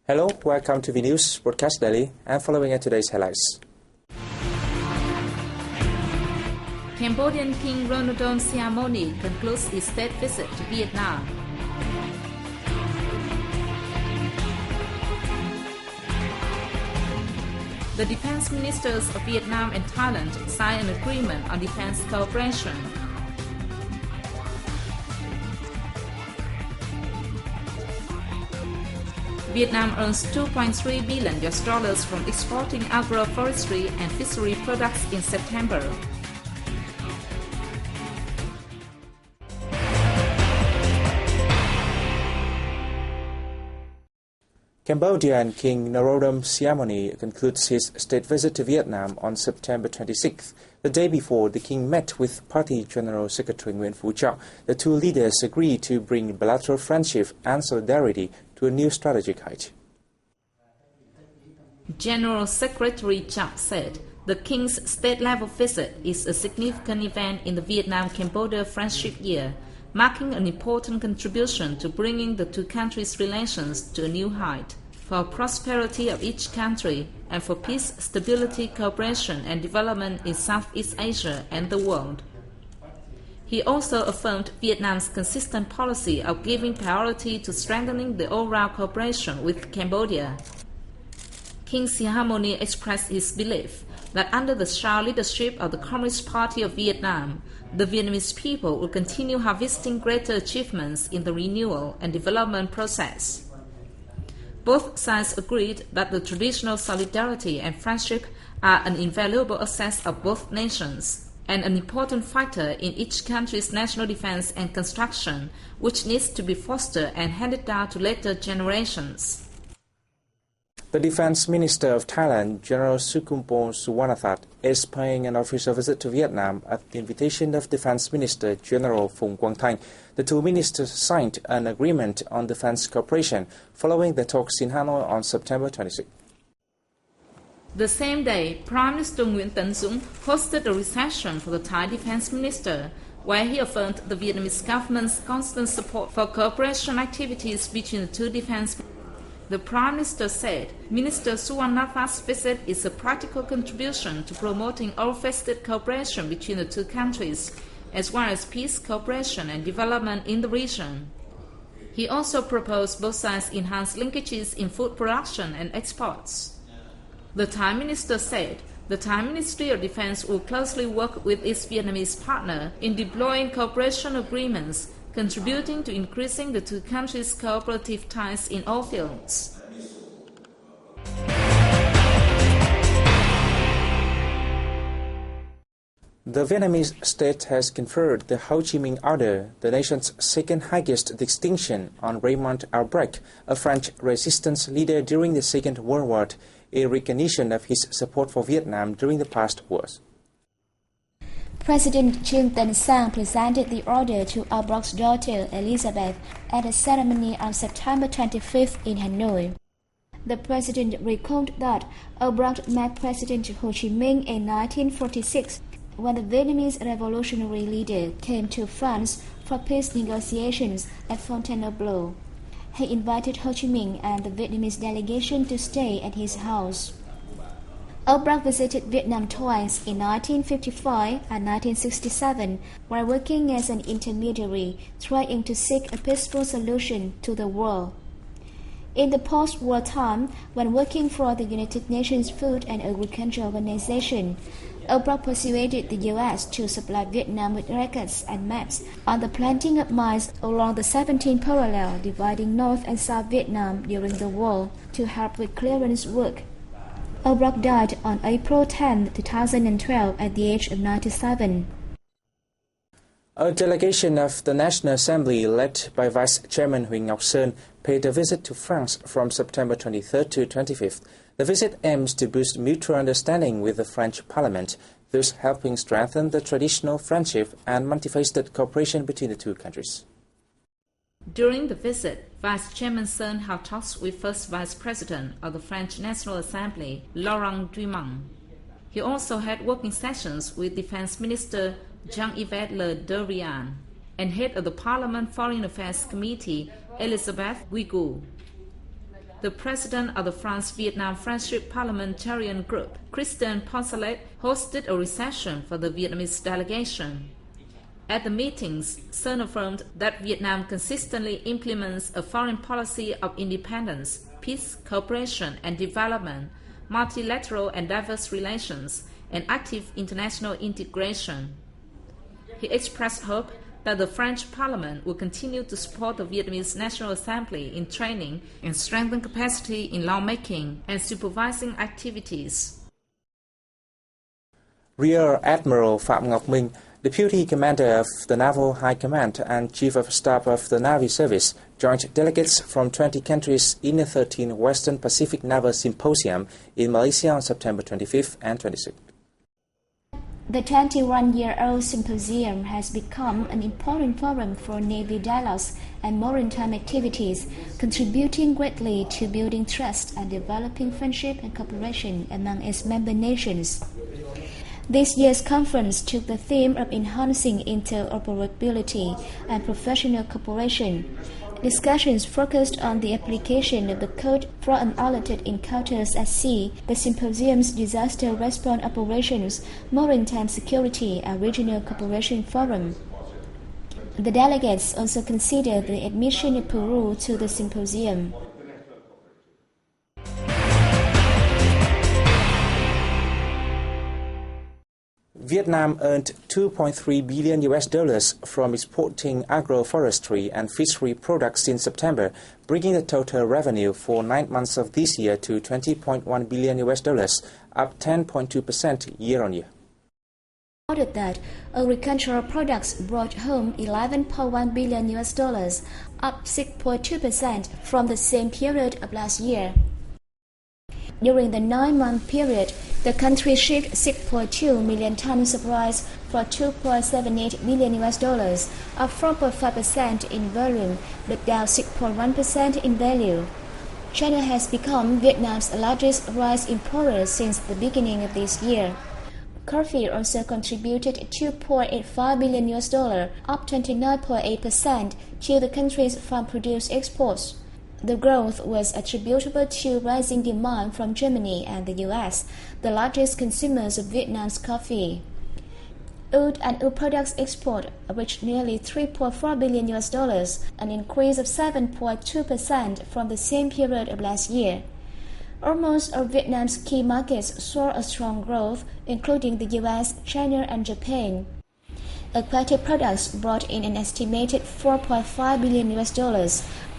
Hello, welcome to VNA News Broadcast Daily and following are today's highlights. Cambodian King Norodom Sihamoni concludes his state visit to Vietnam. The defense ministers of Vietnam and Thailand signed an agreement on defense cooperation. Vietnam earns $2.3 billion from exporting agroforestry and fishery products in September. Cambodian King Norodom Sihamoni concludes his state visit to Vietnam on September 26th. The day before, the king met with Party General Secretary Nguyen Phu Trọng. The two leaders agreed to bring bilateral friendship and solidarity to a new strategic height. General Secretary Trọng said the king's state-level visit is a significant event in the Vietnam-Cambodia Friendship Year, marking an important contribution to bringing the two countries' relations to a new height, for prosperity of each country, and for peace, stability, cooperation and development in Southeast Asia and the world. He also affirmed Vietnam's consistent policy of giving priority to strengthening the all-round cooperation with Cambodia. King Sihamoni expressed his belief that under the strong leadership of the Communist Party of Vietnam, the Vietnamese people will continue harvesting greater achievements in the renewal and development process. Both sides agreed that the traditional solidarity and friendship are an invaluable asset of both nations and an important factor in each country's national defense and construction, which needs to be fostered and handed down to later generations. The Defense Minister of Thailand, General Sukumpong Suwanathat, is paying an official visit to Vietnam at the invitation of Defense Minister General Phùng Quang Thanh. The two ministers signed an agreement on defense cooperation following the talks in Hanoi on September 26. The same day, Prime Minister Nguyễn Tấn Dũng hosted a reception for the Thai Defense Minister, where he affirmed the Vietnamese government's constant support for cooperation activities between the two defense. The Prime Minister said Minister Suwanathat's visit is a practical contribution to promoting all-faceted cooperation between the two countries, as well as peace, cooperation and development in the region. He also proposed both sides enhance linkages in food production and exports. The Thai Minister said the Thai Ministry of Defense will closely work with its Vietnamese partner in deploying cooperation agreements, contributing to increasing the two countries' cooperative ties in all fields. The Vietnamese state has conferred the Ho Chi Minh Order, the nation's second highest distinction, on Raymond Albrecht, a French resistance leader during the Second World War, a recognition of his support for Vietnam during the past wars. President Trương Tấn Sang presented the order to Albrecht's daughter Elizabeth at a ceremony on September 25th in Hanoi. The president recalled that Albrecht met President Ho Chi Minh in 1946 when the Vietnamese revolutionary leader came to France for peace negotiations at Fontainebleau. He invited Ho Chi Minh and the Vietnamese delegation to stay at his house. Albrecht visited Vietnam twice in 1955 and 1967 while working as an intermediary, trying to seek a peaceful solution to the war. In the post-war time, when working for the United Nations Food and Agriculture Organization, Albrecht persuaded the U.S. to supply Vietnam with records and maps on the planting of mines along the 17th parallel dividing North and South Vietnam during the war to help with clearance work. Albrecht died on April 10, 2012 at the age of 97. A delegation of the National Assembly, led by Vice Chairman Huỳnh Ngọc Sơn, paid a visit to France from September 23rd to 25th. The visit aims to boost mutual understanding with the French Parliament, thus helping strengthen the traditional friendship and multifaceted cooperation between the two countries. During the visit, Vice Chairman Sơn held talks with First Vice President of the French National Assembly, Laurent Dumont. He also had working sessions with Defense Minister Jean-Yves Le Drian and head of the Parliament Foreign Affairs Committee, Elisabeth Guigou. The president of the France-Vietnam Friendship Parliamentarian Group, Christian Poncelet, hosted a reception for the Vietnamese delegation. At the meetings, Sun affirmed that Vietnam consistently implements a foreign policy of independence, peace, cooperation and development, multilateral and diverse relations, and active international integration. He expressed hope that the French Parliament will continue to support the Vietnamese National Assembly in training and strengthen capacity in lawmaking and supervising activities. Rear Admiral Phạm Ngọc Minh, Deputy Commander of the Naval High Command and Chief of Staff of the Navy Service, joined delegates from 20 countries in the 13th Western Pacific Naval Symposium in Malaysia on September 25th and 26th. The 21-year-old symposium has become an important forum for Navy dialogues and maritime activities, contributing greatly to building trust and developing friendship and cooperation among its member nations. This year's conference took the theme of enhancing interoperability and professional cooperation. Discussions focused on the application of the Code for Unaltered Encounters at Sea, the symposium's disaster response operations, maritime security, and regional cooperation forum. The delegates also considered the admission of Peru to the symposium. Vietnam earned $2.3 billion from exporting agroforestry and fishery products in September, bringing the total revenue for 9 months of this year to $20.1 billion, up 10.2% year-on-year. Noted that agricultural products brought home $11.1 billion, up 6.2% from the same period of last year. During the 9-month period, the country shipped 6.2 million tons of rice for $2.78 billion, up 4.5% in volume, but down 6.1% in value. China has become Vietnam's largest rice importer since the beginning of this year. Coffee also contributed $2.85 billion, up 29.8% to the country's farm produce exports. The growth was attributable to rising demand from Germany and the US, the largest consumers of Vietnam's coffee. Oat and oat products export reached nearly $3.4 billion, an increase of 7.2% from the same period of last year. Almost all Vietnam's key markets saw a strong growth, including the US, China, and Japan. Aquatic products brought in an estimated $4.5 billion,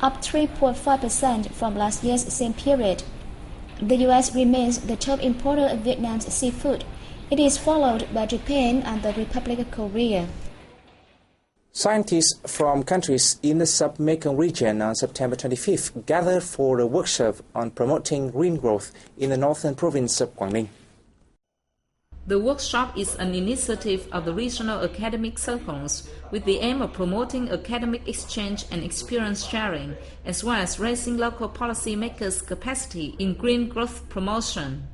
up 3.5% from last year's same period. The US remains the top importer of Vietnam's seafood. It is followed by Japan and the Republic of Korea. Scientists from countries in the sub-Mekong region on September 25th gathered for a workshop on promoting green growth in the northern province of Quảng Ninh. The workshop is an initiative of the regional academic circles with the aim of promoting academic exchange and experience sharing, as well as raising local policy makers' capacity in green growth promotion.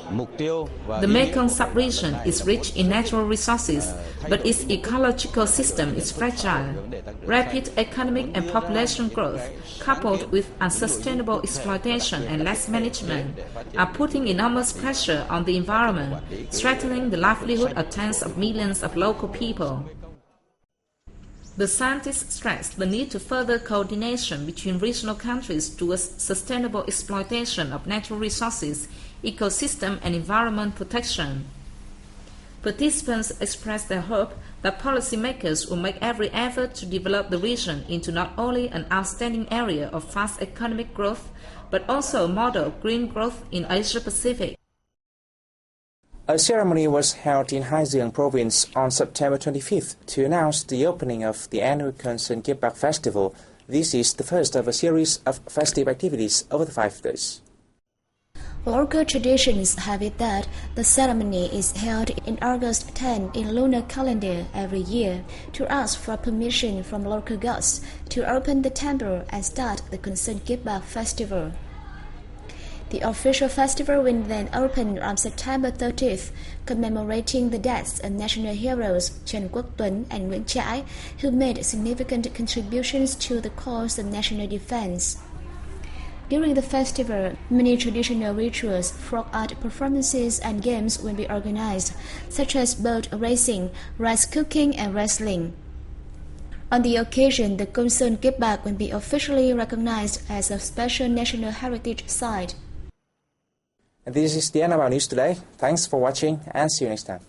The Mekong sub-region is rich in natural resources, but its ecological system is fragile. Rapid economic and population growth, coupled with unsustainable exploitation and less management, are putting enormous pressure on the environment, threatening the livelihood of tens of millions of local people. The scientists stressed the need to further coordination between regional countries towards sustainable exploitation of natural resources, ecosystem and environment protection. Participants expressed their hope that policymakers will make every effort to develop the region into not only an outstanding area of fast economic growth, but also a model of green growth in Asia-Pacific. A ceremony was held in Hai Duong province on September 25th to announce the opening of the annual Concern Give Back Festival. This is the first of a series of festive activities over the 5 days. Local traditions have it that the ceremony is held in August 10 in lunar calendar every year to ask for permission from local gods to open the temple and start the Concern Give Back Festival. The official festival will then open on September 30th, commemorating the deaths of national heroes Trần Quốc Tuấn and Nguyễn Trãi, who made significant contributions to the cause of national defense. During the festival, many traditional rituals, folk art performances and games will be organized, such as boat racing, rice cooking and wrestling. On the occasion, the Côn Kiếp Bạc will be officially recognized as a special national heritage site. And this is the end of our news today. Thanks for watching and see you next time.